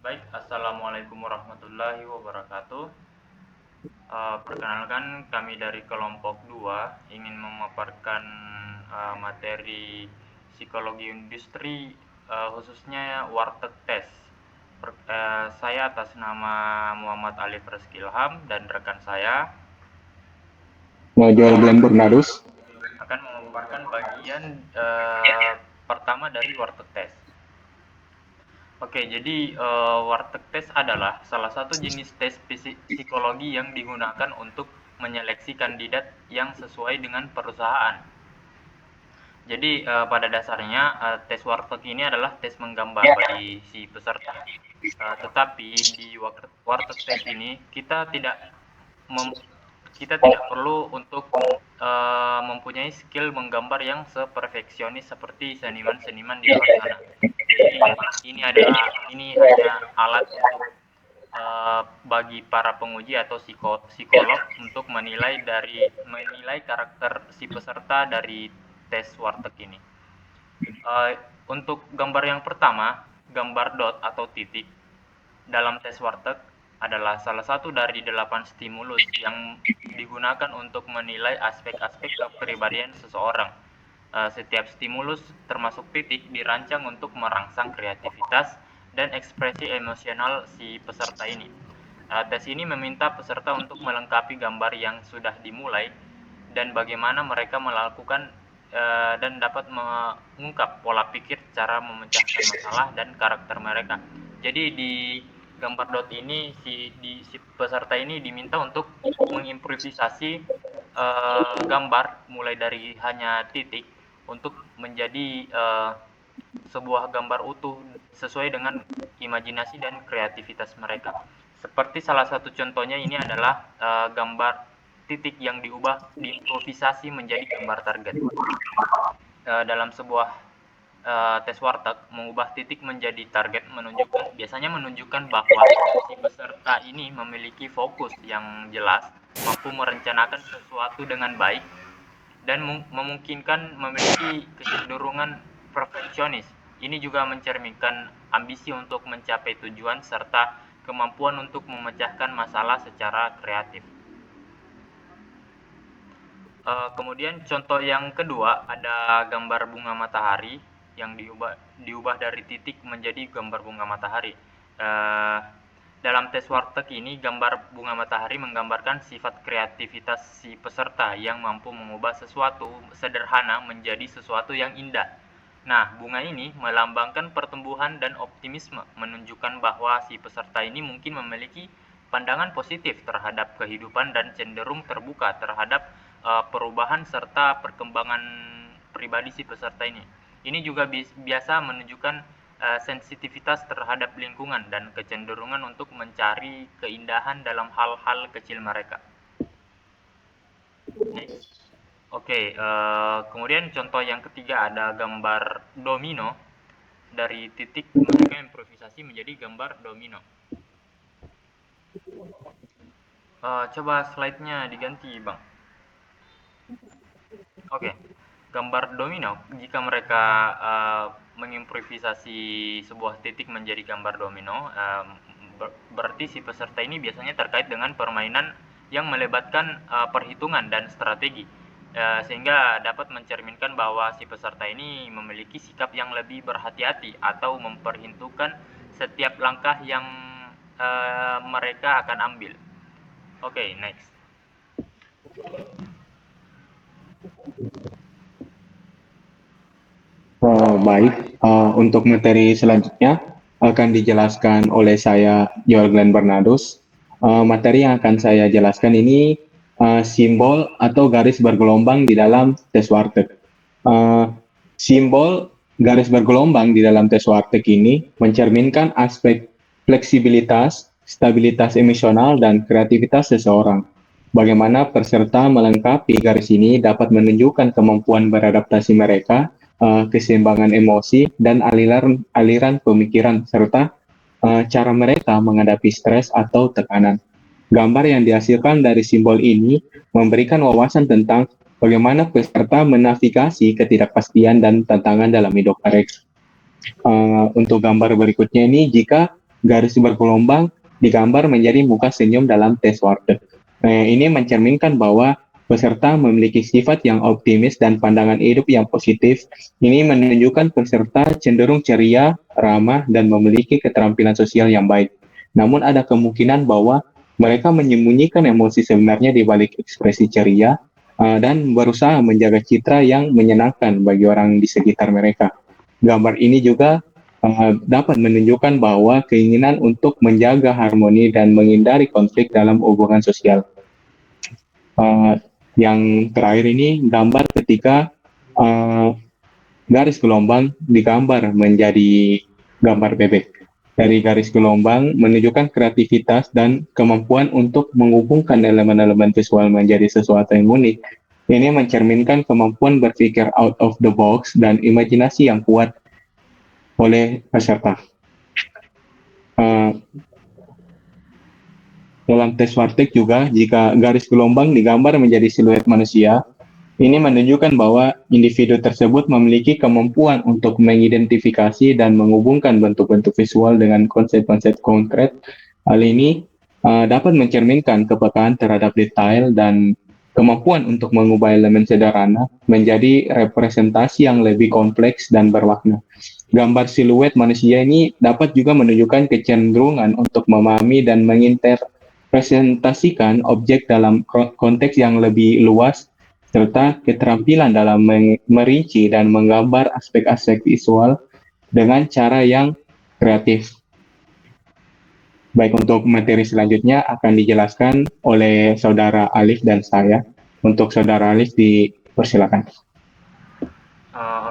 Baik, Assalamualaikum warahmatullahi wabarakatuh. Perkenalkan kami dari kelompok 2 ingin memaparkan materi psikologi industri, khususnya warteg tes. Saya atas nama Muhammad Ali Ilham dan rekan saya Joel Glenn Bernardus. akan memaparkan bagian pertama dari warteg tes. Oke, jadi warteg tes adalah salah satu jenis tes psikologi yang digunakan untuk menyeleksi kandidat yang sesuai dengan perusahaan. Jadi pada dasarnya tes warteg ini adalah tes menggambar bagi si peserta. Tetapi di warteg tes ini mem- kita tidak perlu untuk mempunyai skill menggambar yang seperfeksionis seperti seniman-seniman di luar sana. Jadi ini hanya alat untuk bagi para penguji atau psikolog untuk menilai karakter si peserta dari tes warteg ini. Untuk gambar yang pertama, gambar dot atau titik dalam tes warteg adalah salah satu dari 8 stimulus yang digunakan untuk menilai aspek-aspek kepribadian seseorang. Setiap stimulus termasuk titik dirancang untuk merangsang kreativitas dan ekspresi emosional si peserta ini. Tes ini meminta peserta untuk melengkapi gambar yang sudah dimulai dan bagaimana mereka melakukan dan dapat mengungkap pola pikir, cara memecahkan masalah dan karakter mereka. Jadi di gambar dot ini si peserta ini diminta untuk mengimprovisasi gambar mulai dari hanya titik untuk menjadi sebuah gambar utuh sesuai dengan imajinasi dan kreativitas mereka. Seperti salah satu contohnya ini adalah gambar titik yang diimprovisasi menjadi gambar target. Dalam sebuah tes warteg, mengubah titik menjadi target biasanya menunjukkan bahwa si peserta ini memiliki fokus yang jelas, mampu merencanakan sesuatu dengan baik, dan memungkinkan memiliki kecenderungan perfeksionis. Ini juga mencerminkan ambisi untuk mencapai tujuan serta kemampuan untuk memecahkan masalah secara kreatif. Kemudian contoh yang kedua ada gambar bunga matahari yang diubah dari titik menjadi gambar bunga matahari. Uh, Dalam tes warteg ini, gambar bunga matahari menggambarkan sifat kreativitas si peserta yang mampu mengubah sesuatu sederhana menjadi sesuatu yang indah. Nah, bunga ini melambangkan pertumbuhan dan optimisme, menunjukkan bahwa si peserta ini mungkin memiliki pandangan positif terhadap kehidupan dan cenderung terbuka terhadap perubahan serta perkembangan pribadi si peserta ini. Ini juga biasa menunjukkan sensitivitas terhadap lingkungan dan kecenderungan untuk mencari keindahan dalam hal-hal kecil mereka. Next. Oke, kemudian contoh yang ketiga ada gambar domino. Dari titik mereka improvisasi menjadi gambar domino. Coba slide-nya diganti, Bang. Oke, gambar domino, jika mereka mengimprovisasi sebuah titik menjadi gambar domino, berarti si peserta ini biasanya terkait dengan permainan yang melibatkan perhitungan dan strategi, sehingga dapat mencerminkan bahwa si peserta ini memiliki sikap yang lebih berhati-hati atau memperhitungkan setiap langkah yang mereka akan ambil. Oke, next. Baik, untuk materi selanjutnya akan dijelaskan oleh saya Joel Glenn Bernardus. Materi yang akan saya jelaskan ini simbol atau garis bergelombang di dalam tes warteg. Simbol garis bergelombang di dalam tes warteg ini mencerminkan aspek fleksibilitas, stabilitas emosional, dan kreativitas seseorang. Bagaimana peserta melengkapi garis ini dapat menunjukkan kemampuan beradaptasi mereka, keseimbangan emosi, dan aliran pemikiran, serta cara mereka menghadapi stres atau tekanan. Gambar yang dihasilkan dari simbol ini memberikan wawasan tentang bagaimana peserta menavigasi ketidakpastian dan tantangan dalam hidup mereka. Untuk gambar berikutnya ini, jika garis bergelombang digambar menjadi muka senyum dalam tes Warteg. Ini mencerminkan bahwa peserta memiliki sifat yang optimis dan pandangan hidup yang positif. Ini menunjukkan peserta cenderung ceria, ramah, dan memiliki keterampilan sosial yang baik. Namun ada kemungkinan bahwa mereka menyembunyikan emosi sebenarnya di balik ekspresi ceria dan berusaha menjaga citra yang menyenangkan bagi orang di sekitar mereka. Gambar ini juga dapat menunjukkan bahwa keinginan untuk menjaga harmoni dan menghindari konflik dalam hubungan sosial. Yang terakhir ini gambar ketika garis gelombang digambar menjadi gambar bebek. Dari garis gelombang menunjukkan kreativitas dan kemampuan untuk menghubungkan elemen-elemen visual menjadi sesuatu yang unik. Ini mencerminkan kemampuan berpikir out of the box dan imajinasi yang kuat oleh peserta. Dalam tes Warteg juga, jika garis gelombang digambar menjadi siluet manusia, ini menunjukkan bahwa individu tersebut memiliki kemampuan untuk mengidentifikasi dan menghubungkan bentuk-bentuk visual dengan konsep-konsep konkret. Hal ini dapat mencerminkan kepekaan terhadap detail dan kemampuan untuk mengubah elemen sederhana menjadi representasi yang lebih kompleks dan bermakna. Gambar siluet manusia ini dapat juga menunjukkan kecenderungan untuk memahami dan menginterpretasikan objek dalam konteks yang lebih luas, serta keterampilan dalam merinci dan menggambar aspek-aspek visual dengan cara yang kreatif. Baik, untuk materi selanjutnya akan dijelaskan oleh Saudara Alif dan saya. Untuk Saudara Alif, dipersilakan.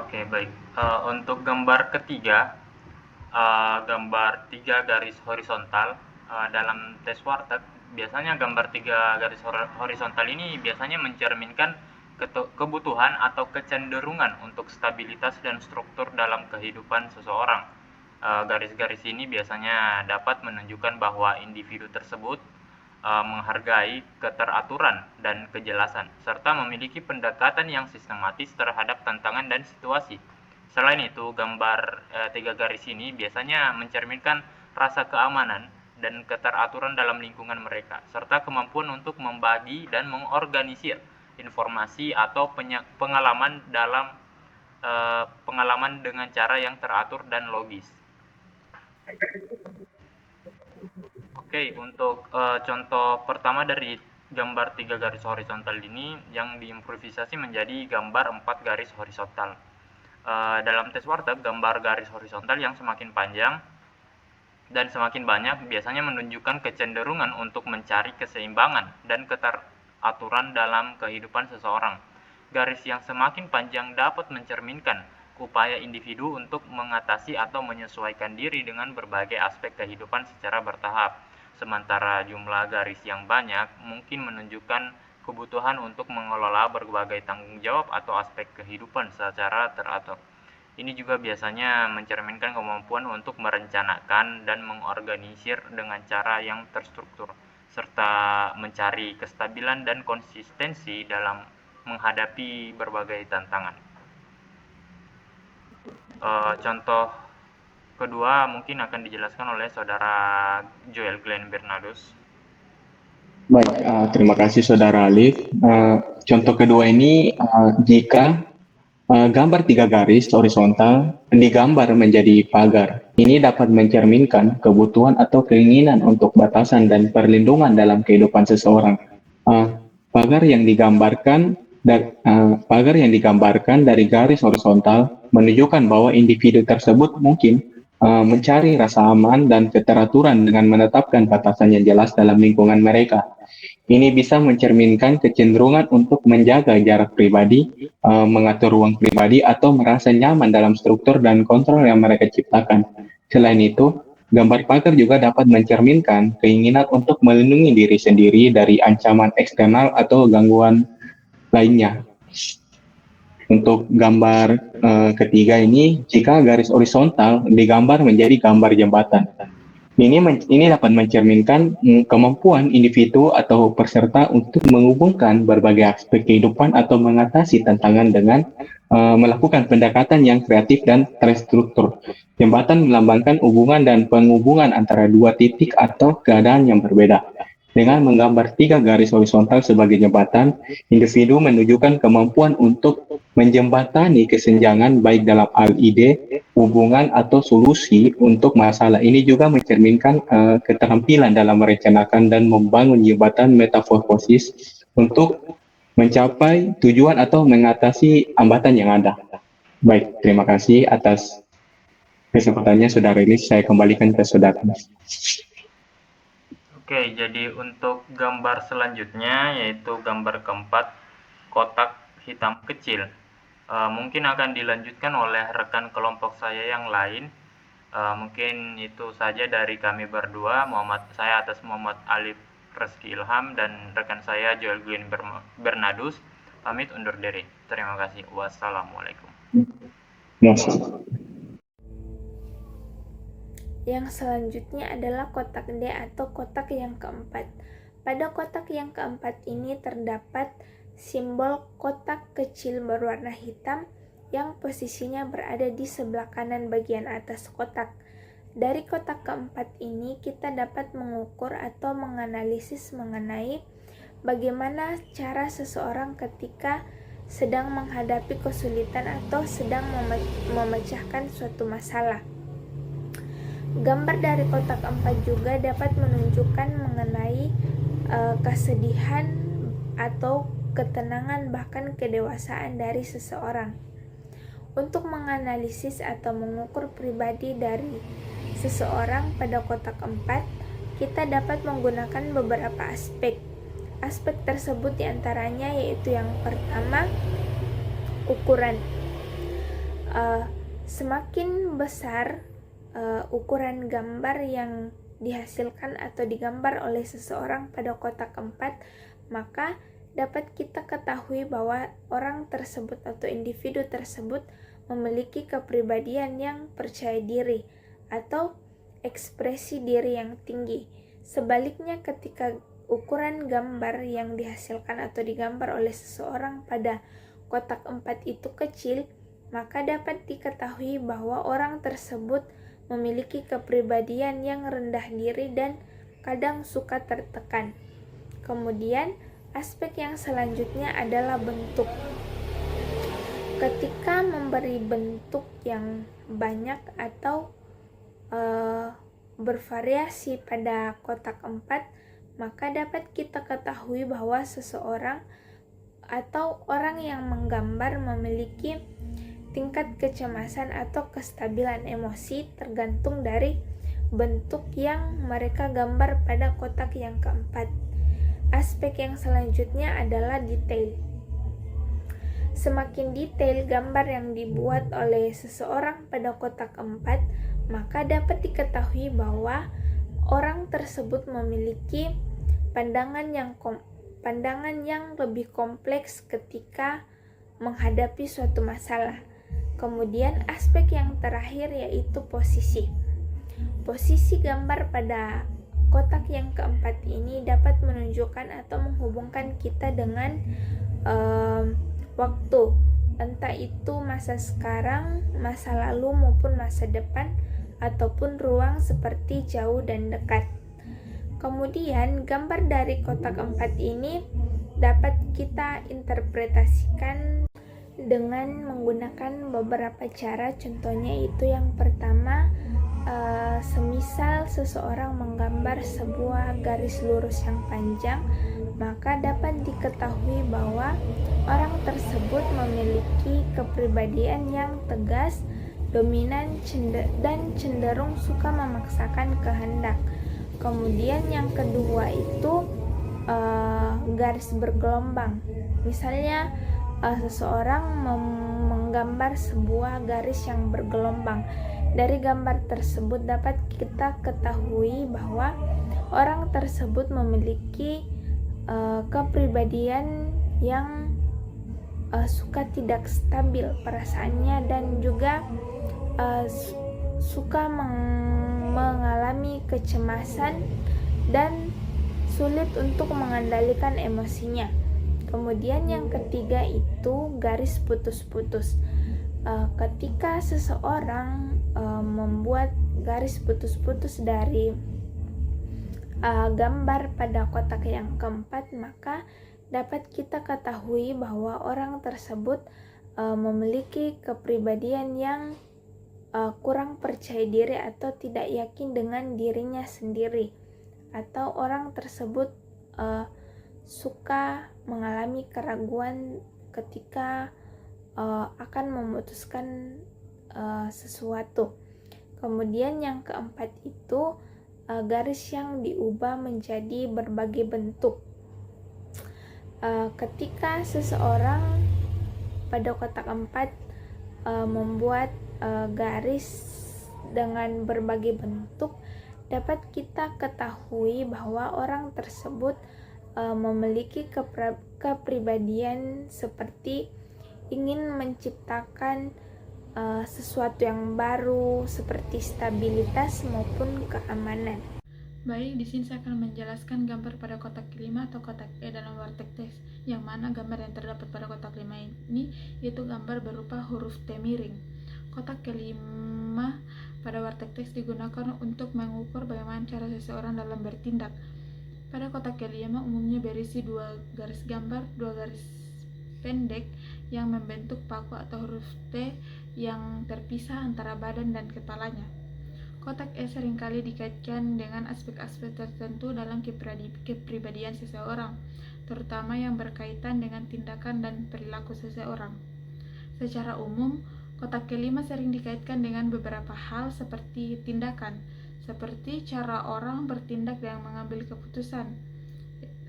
Oke, baik. Untuk gambar ketiga, gambar 3 garis horizontal dalam tes Warteg, biasanya gambar 3 garis horizontal ini biasanya mencerminkan kebutuhan atau kecenderungan untuk stabilitas dan struktur dalam kehidupan seseorang. Garis-garis ini biasanya dapat menunjukkan bahwa individu tersebut menghargai keteraturan dan kejelasan, serta memiliki pendekatan yang sistematis terhadap tantangan dan situasi. Selain itu, gambar 3 garis ini biasanya mencerminkan rasa keamanan dan keteraturan dalam lingkungan mereka, serta kemampuan untuk membagi dan mengorganisir informasi atau pengalaman dalam pengalaman dengan cara yang teratur dan logis. Oke, untuk contoh pertama dari gambar 3 garis horizontal ini yang diimprovisasi menjadi gambar 4 garis horizontal. Dalam tes Warteg, gambar garis horizontal yang semakin panjang dan semakin banyak biasanya menunjukkan kecenderungan untuk mencari keseimbangan dan keteraturan dalam kehidupan seseorang. Garis yang semakin panjang dapat mencerminkan upaya individu untuk mengatasi atau menyesuaikan diri dengan berbagai aspek kehidupan secara bertahap. Sementara jumlah garis yang banyak mungkin menunjukkan kebutuhan untuk mengelola berbagai tanggung jawab atau aspek kehidupan secara teratur. Ini juga biasanya mencerminkan kemampuan untuk merencanakan dan mengorganisir dengan cara yang terstruktur, serta mencari kestabilan dan konsistensi dalam menghadapi berbagai tantangan. Contoh kedua mungkin akan dijelaskan oleh Saudara Joel Glenn Bernardus. Baik, terima kasih Saudara Alif. Contoh kedua ini, jika gambar 3 garis horizontal digambar menjadi pagar, ini dapat mencerminkan kebutuhan atau keinginan untuk batasan dan perlindungan dalam kehidupan seseorang. Pagar yang digambarkan dari garis horizontal menunjukkan bahwa individu tersebut mungkin mencari rasa aman dan keteraturan dengan menetapkan batasan yang jelas dalam lingkungan mereka. Ini bisa mencerminkan kecenderungan untuk menjaga jarak pribadi, mengatur ruang pribadi, atau merasa nyaman dalam struktur dan kontrol yang mereka ciptakan. Selain itu, gambar pagar juga dapat mencerminkan keinginan untuk melindungi diri sendiri dari ancaman eksternal atau gangguan lainnya. Untuk gambar ketiga ini, jika garis horizontal digambar menjadi gambar jembatan. Ini dapat mencerminkan kemampuan individu atau peserta untuk menghubungkan berbagai aspek kehidupan atau mengatasi tantangan dengan melakukan pendekatan yang kreatif dan terstruktur. Jembatan melambangkan hubungan dan penghubungan antara dua titik atau keadaan yang berbeda. Dengan menggambar tiga garis horizontal sebagai jembatan, individu menunjukkan kemampuan untuk menjembatani kesenjangan baik dalam hal ide, hubungan, atau solusi untuk masalah. Ini juga mencerminkan keterampilan dalam merencanakan dan membangun jembatan metamorfosis untuk mencapai tujuan atau mengatasi hambatan yang ada. Baik, terima kasih atas kesempatannya Saudara Rilis. Saya kembalikan ke Saudara. Oke, jadi untuk gambar selanjutnya yaitu gambar keempat, kotak hitam kecil. Mungkin akan dilanjutkan oleh rekan kelompok saya yang lain. Mungkin itu saja dari kami berdua. Saya atas Muhammad Alif Reski Ilham dan rekan saya Joel Gwyn Bernadus. Pamit undur diri. Terima kasih. Wassalamualaikum. Yang selanjutnya adalah kotak D atau kotak yang keempat. Pada kotak yang keempat ini terdapat simbol kotak kecil berwarna hitam yang posisinya berada di sebelah kanan bagian atas kotak. Dari kotak keempat ini kita dapat mengukur atau menganalisis mengenai bagaimana cara seseorang ketika sedang menghadapi kesulitan atau sedang memecahkan suatu masalah. Gambar dari kotak 4 juga dapat menunjukkan mengenai kesedihan atau ketenangan bahkan kedewasaan dari seseorang. Untuk menganalisis atau mengukur pribadi dari seseorang pada kotak 4, kita dapat menggunakan beberapa aspek. Aspek tersebut diantaranya yaitu yang pertama, ukuran. Semakin besar ukuran gambar yang dihasilkan atau digambar oleh seseorang pada kotak 4, maka dapat kita ketahui bahwa orang tersebut atau individu tersebut memiliki kepribadian yang percaya diri atau ekspresi diri yang tinggi. Sebaliknya, ketika ukuran gambar yang dihasilkan atau digambar oleh seseorang pada kotak 4 itu kecil, maka dapat diketahui bahwa orang tersebut memiliki kepribadian yang rendah diri dan kadang suka tertekan. Kemudian, aspek yang selanjutnya adalah bentuk. Ketika memberi bentuk yang banyak atau bervariasi pada kotak 4, maka dapat kita ketahui bahwa seseorang atau orang yang menggambar memiliki tingkat kecemasan atau kestabilan emosi tergantung dari bentuk yang mereka gambar pada kotak yang keempat. Aspek yang selanjutnya adalah detail. Semakin detail gambar yang dibuat oleh seseorang pada kotak 4, maka dapat diketahui bahwa orang tersebut memiliki pandangan yang lebih kompleks ketika menghadapi suatu masalah. Kemudian aspek yang terakhir yaitu posisi. Posisi gambar pada kotak yang keempat ini dapat menunjukkan atau menghubungkan kita dengan waktu, entah itu masa sekarang, masa lalu maupun masa depan, ataupun ruang seperti jauh dan dekat. Kemudian gambar dari kotak 4 ini dapat kita interpretasikan dengan menggunakan beberapa cara. Contohnya itu yang pertama, semisal seseorang menggambar sebuah garis lurus yang panjang, maka dapat diketahui bahwa orang tersebut memiliki kepribadian yang tegas, dominan, dan cenderung suka memaksakan kehendak. Kemudian yang kedua itu garis bergelombang. Misalnya seseorang menggambar sebuah garis yang bergelombang. Dari gambar tersebut dapat kita ketahui bahwa orang tersebut memiliki kepribadian yang suka tidak stabil perasaannya dan juga suka mengalami kecemasan dan sulit untuk mengendalikan emosinya. Kemudian yang ketiga itu garis putus-putus. Ketika seseorang membuat garis putus-putus dari gambar pada kotak yang keempat, maka dapat kita ketahui bahwa orang tersebut memiliki kepribadian yang kurang percaya diri atau tidak yakin dengan dirinya sendiri, atau orang tersebut suka mengalami keraguan ketika akan memutuskan sesuatu. Kemudian yang keempat itu garis yang diubah menjadi berbagai bentuk. Ketika seseorang pada kotak 4 membuat garis dengan berbagai bentuk, dapat kita ketahui bahwa orang tersebut memiliki kepribadian seperti ingin menciptakan sesuatu yang baru seperti stabilitas maupun keamanan. Baik, di sini saya akan menjelaskan gambar pada kotak kelima atau kotak E dalam wartek teks, yang mana gambar yang terdapat pada kotak 5 ini yaitu gambar berupa huruf T miring. Kotak kelima pada wartek teks digunakan untuk mengukur bagaimana cara seseorang dalam bertindak. Pada kotak kelima umumnya berisi 2 garis gambar, 2 garis pendek yang membentuk paku atau huruf T yang terpisah antara badan dan kepalanya. Kotak E seringkali dikaitkan dengan aspek-aspek tertentu dalam kepribadian seseorang, terutama yang berkaitan dengan tindakan dan perilaku seseorang. Secara umum, kotak kelima sering dikaitkan dengan beberapa hal seperti tindakan, seperti cara orang bertindak dan mengambil keputusan.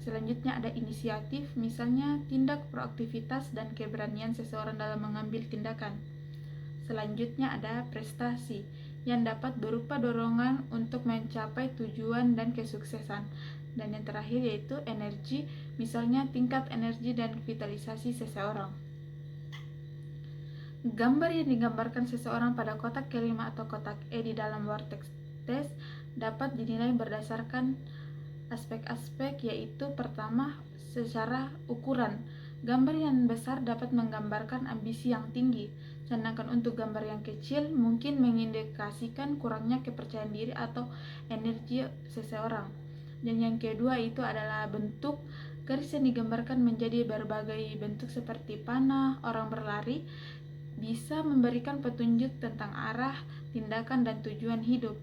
Selanjutnya ada inisiatif, misalnya tindak proaktivitas dan keberanian seseorang dalam mengambil tindakan. Selanjutnya ada prestasi, yang dapat berupa dorongan untuk mencapai tujuan dan kesuksesan. Dan yang terakhir yaitu energi, misalnya tingkat energi dan vitalisasi seseorang. Gambar yang digambarkan seseorang pada kotak kelima atau kotak E di dalam wartek teks dapat dinilai berdasarkan aspek-aspek, yaitu pertama, secara ukuran. Gambar yang besar dapat menggambarkan ambisi yang tinggi, sedangkan untuk gambar yang kecil mungkin mengindikasikan kurangnya kepercayaan diri atau energi seseorang. Dan yang kedua itu adalah bentuk. Garis yang digambarkan menjadi berbagai bentuk seperti panah, orang berlari, bisa memberikan petunjuk tentang arah, tindakan, dan tujuan hidup.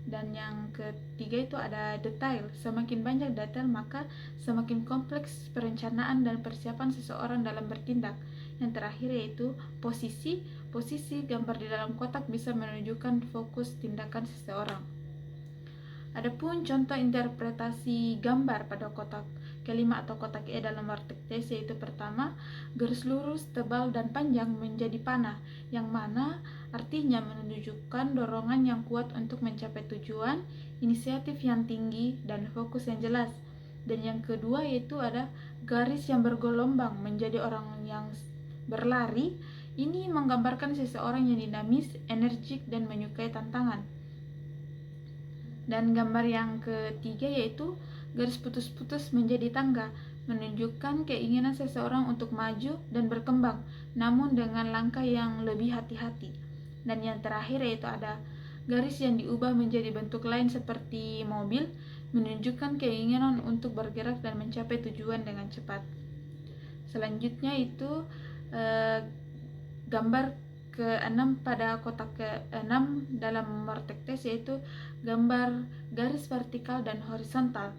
Dan yang ketiga itu ada detail. Semakin banyak detail, maka semakin kompleks perencanaan dan persiapan seseorang dalam bertindak. Yang terakhir yaitu posisi. Posisi gambar di dalam kotak bisa menunjukkan fokus tindakan seseorang. Adapun contoh interpretasi gambar pada kotak kelima atau kotak E dalam wartek teks yaitu pertama, garis lurus, tebal, dan panjang menjadi panah, yang mana artinya menunjukkan dorongan yang kuat untuk mencapai tujuan, inisiatif yang tinggi, dan fokus yang jelas. Dan yang kedua yaitu ada garis yang bergelombang menjadi orang yang berlari. Ini menggambarkan seseorang yang dinamis, energik, dan menyukai tantangan. Dan gambar yang ketiga yaitu garis putus-putus menjadi tangga, menunjukkan keinginan seseorang untuk maju dan berkembang, namun dengan langkah yang lebih hati-hati. Dan yang terakhir yaitu ada garis yang diubah menjadi bentuk lain seperti mobil, menunjukkan keinginan untuk bergerak dan mencapai tujuan dengan cepat. Selanjutnya itu gambar ke-6 pada kotak ke-6 dalam wartek teks yaitu gambar garis vertikal dan horizontal.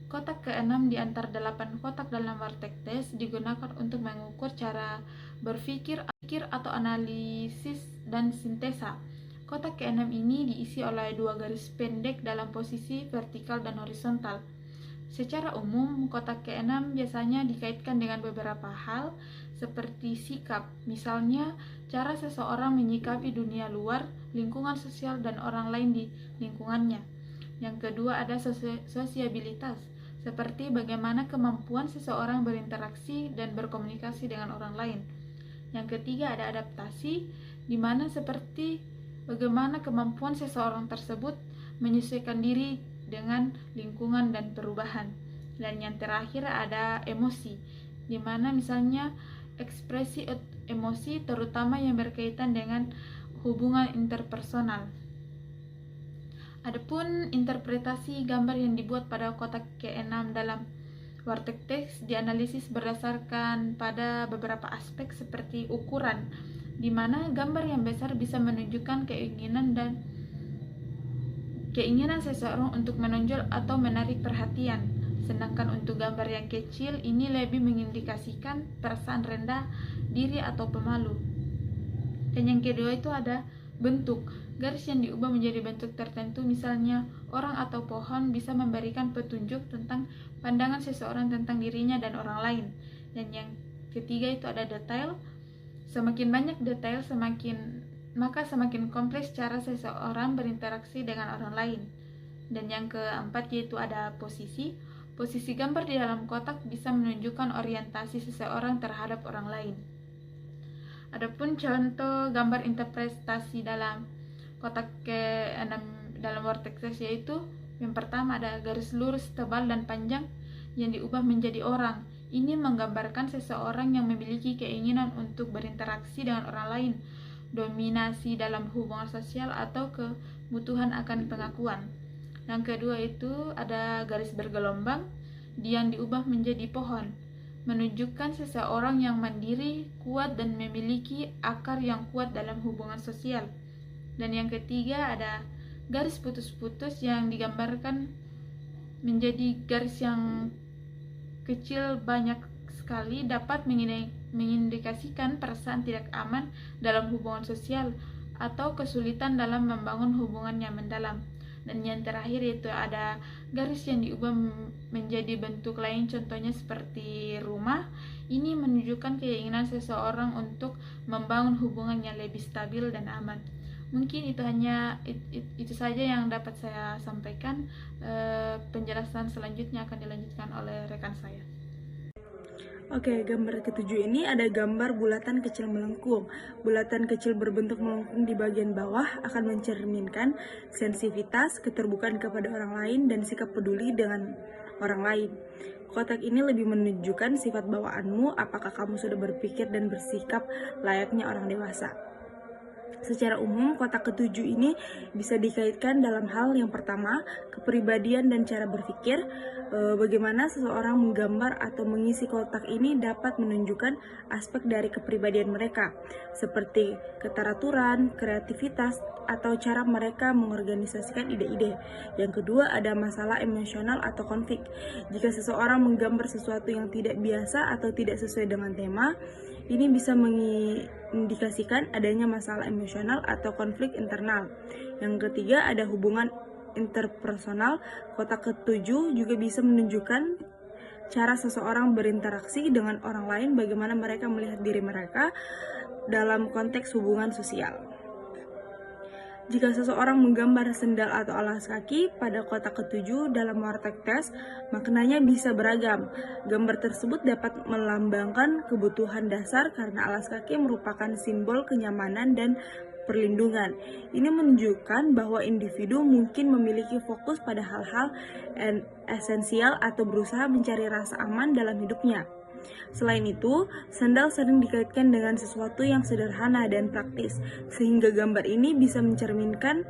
Kotak ke-6 di antara 8 kotak dalam wartek teks digunakan untuk mengukur cara berpikir atau analisis dan sintesa. Kotak ke-6 ini diisi oleh 2 garis pendek dalam posisi vertikal dan horizontal. Secara umum, kotak ke-6 biasanya dikaitkan dengan beberapa hal seperti sikap, misalnya cara seseorang menyikapi dunia luar, lingkungan sosial, dan orang lain di lingkungannya. Yang kedua ada sosiabilitas, seperti bagaimana kemampuan seseorang berinteraksi dan berkomunikasi dengan orang lain. Yang ketiga ada adaptasi, di mana seperti bagaimana kemampuan seseorang tersebut menyesuaikan diri dengan lingkungan dan perubahan. Dan yang terakhir ada emosi, di mana misalnya ekspresi emosi terutama yang berkaitan dengan hubungan interpersonal. Adapun interpretasi gambar yang dibuat pada kotak ke-6 dalam warteg teks dianalisis berdasarkan pada beberapa aspek seperti ukuran, di mana gambar yang besar bisa menunjukkan keinginan seseorang untuk menonjol atau menarik perhatian, sedangkan untuk gambar yang kecil ini lebih mengindikasikan perasaan rendah diri atau pemalu. Dan yang kedua itu ada bentuk. Garis yang diubah menjadi bentuk tertentu, misalnya orang atau pohon, bisa memberikan petunjuk tentang pandangan seseorang tentang dirinya dan orang lain. Dan yang ketiga itu ada detail. Semakin banyak detail, maka semakin kompleks cara seseorang berinteraksi dengan orang lain. Dan yang keempat yaitu ada posisi. Posisi gambar di dalam kotak bisa menunjukkan orientasi seseorang terhadap orang lain. Adapun contoh gambar interpretasi dalam kotak ke-6 dalam warteg teks yaitu yang pertama ada garis lurus tebal dan panjang yang diubah menjadi orang. Ini menggambarkan seseorang yang memiliki keinginan untuk berinteraksi dengan orang lain, dominasi dalam hubungan sosial atau kebutuhan akan pengakuan. Yang kedua itu ada garis bergelombang yang diubah menjadi pohon, menunjukkan seseorang yang mandiri, kuat dan memiliki akar yang kuat dalam hubungan sosial. Dan yang ketiga ada garis putus-putus yang digambarkan menjadi garis yang kecil banyak sekali, dapat mengindikasikan perasaan tidak aman dalam hubungan sosial atau kesulitan dalam membangun hubungan yang mendalam. Dan yang terakhir itu ada garis yang diubah menjadi bentuk lain, contohnya seperti rumah. Ini menunjukkan keinginan seseorang untuk membangun hubungan yang lebih stabil dan aman. Mungkin itu saja yang dapat saya sampaikan. Penjelasan selanjutnya akan dilanjutkan oleh rekan saya. Oke, gambar ketujuh ini ada gambar bulatan kecil melengkung. Bulatan kecil berbentuk melengkung di bagian bawah akan mencerminkan sensitivitas, keterbukaan kepada orang lain, dan sikap peduli dengan orang lain. Kotak ini lebih menunjukkan sifat bawaanmu, apakah kamu sudah berpikir dan bersikap layaknya orang dewasa. Secara umum, kotak ketujuh ini bisa dikaitkan dalam hal yang pertama, kepribadian dan cara berpikir. Bagaimana seseorang menggambar atau mengisi kotak ini dapat menunjukkan aspek dari kepribadian mereka, seperti keteraturan, kreativitas, atau cara mereka mengorganisasikan ide-ide. Yang kedua, ada masalah emosional atau konflik. Jika seseorang menggambar sesuatu yang tidak biasa atau tidak sesuai dengan tema, ini bisa mengindikasikan adanya masalah emosional atau konflik internal. Yang ketiga, ada hubungan interpersonal. Kotak ketujuh juga bisa menunjukkan cara seseorang berinteraksi dengan orang lain, bagaimana mereka melihat diri mereka dalam konteks hubungan sosial. Jika seseorang menggambar sendal atau alas kaki pada kotak ketujuh dalam warteg teks, maknanya bisa beragam. Gambar tersebut dapat melambangkan kebutuhan dasar karena alas kaki merupakan simbol kenyamanan dan perlindungan. Ini menunjukkan bahwa individu mungkin memiliki fokus pada hal-hal esensial atau berusaha mencari rasa aman dalam hidupnya. Selain itu, sandal sering dikaitkan dengan sesuatu yang sederhana dan praktis, sehingga gambar ini bisa mencerminkan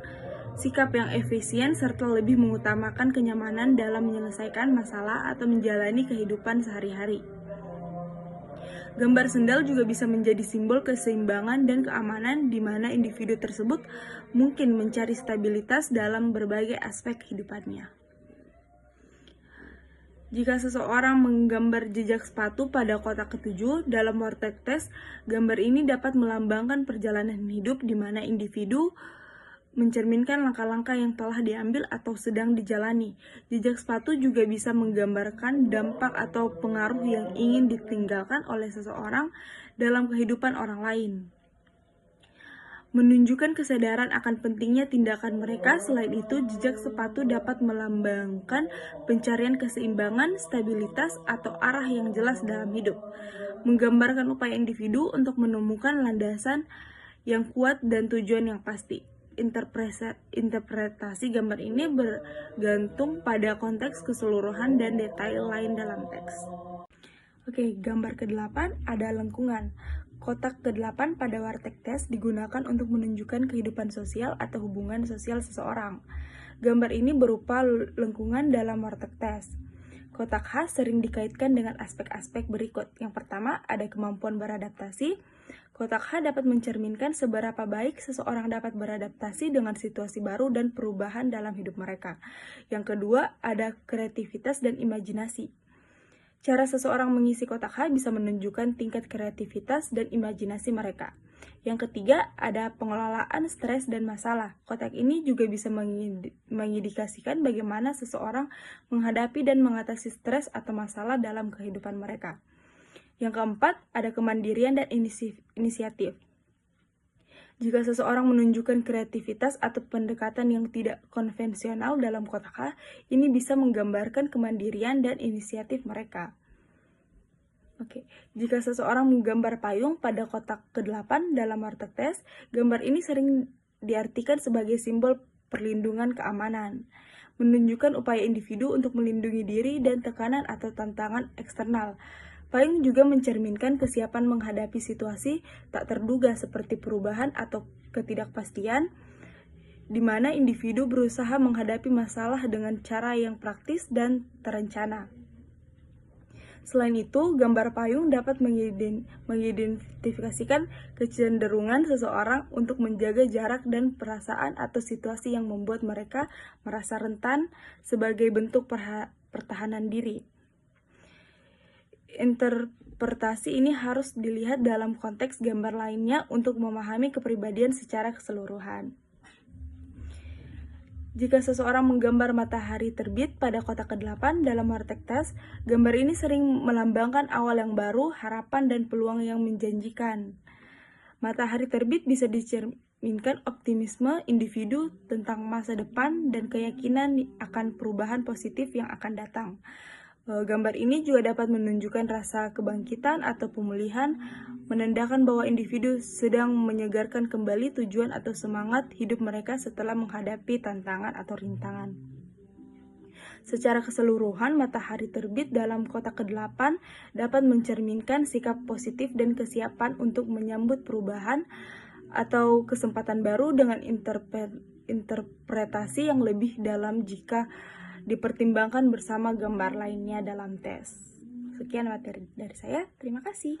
sikap yang efisien serta lebih mengutamakan kenyamanan dalam menyelesaikan masalah atau menjalani kehidupan sehari-hari. Gambar sendal juga bisa menjadi simbol keseimbangan dan keamanan di mana individu tersebut mungkin mencari stabilitas dalam berbagai aspek kehidupannya. Jika seseorang menggambar jejak sepatu pada kotak ketujuh dalam warteg teks, gambar ini dapat melambangkan perjalanan hidup di mana individu mencerminkan langkah-langkah yang telah diambil atau sedang dijalani. Jejak sepatu juga bisa menggambarkan dampak atau pengaruh yang ingin ditinggalkan oleh seseorang dalam kehidupan orang lain, menunjukkan kesadaran akan pentingnya tindakan mereka. Selain itu, jejak sepatu dapat melambangkan pencarian keseimbangan, stabilitas, atau arah yang jelas dalam hidup, menggambarkan upaya individu untuk menemukan landasan yang kuat dan tujuan yang pasti. interpretasi gambar ini bergantung pada konteks keseluruhan dan detail lain dalam teks. Oke, gambar ke-8 ada lengkungan. Kotak ke-8 pada wartek tes digunakan untuk menunjukkan kehidupan sosial atau hubungan sosial seseorang. Gambar ini berupa lengkungan dalam wartek tes. Kotak H sering dikaitkan dengan aspek-aspek berikut. Yang pertama, ada kemampuan beradaptasi. Kotak H dapat mencerminkan seberapa baik seseorang dapat beradaptasi dengan situasi baru dan perubahan dalam hidup mereka. Yang kedua, ada kreativitas dan imajinasi. Cara seseorang mengisi kotak H bisa menunjukkan tingkat kreativitas dan imajinasi mereka. Yang ketiga, ada pengelolaan stres dan masalah. Kotak ini juga bisa mengindikasikan bagaimana seseorang menghadapi dan mengatasi stres atau masalah dalam kehidupan mereka. Yang keempat, ada kemandirian dan inisiatif. Jika seseorang menunjukkan kreativitas atau pendekatan yang tidak konvensional dalam kotak H, ini bisa menggambarkan kemandirian dan inisiatif mereka. Oke, jika seseorang menggambar payung pada kotak ke-8 dalam wartek tes, gambar ini sering diartikan sebagai simbol perlindungan keamanan, menunjukkan upaya individu untuk melindungi diri dan tekanan atau tantangan eksternal. Payung juga mencerminkan kesiapan menghadapi situasi tak terduga seperti perubahan atau ketidakpastian, di mana individu berusaha menghadapi masalah dengan cara yang praktis dan terencana. Selain itu, gambar payung dapat mengidentifikasikan kecenderungan seseorang untuk menjaga jarak dan perasaan atau situasi yang membuat mereka merasa rentan sebagai bentuk pertahanan diri. Interpretasi ini harus dilihat dalam konteks gambar lainnya untuk memahami kepribadian secara keseluruhan. Jika seseorang menggambar matahari terbit pada kotak ke-8 dalam wartek tes, gambar ini sering melambangkan awal yang baru, harapan dan peluang yang menjanjikan. Matahari terbit bisa dicerminkan optimisme individu tentang masa depan dan keyakinan akan perubahan positif yang akan datang. Gambar ini juga dapat menunjukkan rasa kebangkitan atau pemulihan, menandakan bahwa individu sedang menyegarkan kembali tujuan atau semangat hidup mereka setelah menghadapi tantangan atau rintangan. Secara keseluruhan, matahari terbit dalam kotak ke-8 dapat mencerminkan sikap positif dan kesiapan untuk menyambut perubahan atau kesempatan baru dengan interpretasi yang lebih dalam jika dipertimbangkan bersama gambar lainnya dalam tes. Sekian materi dari saya, terima kasih.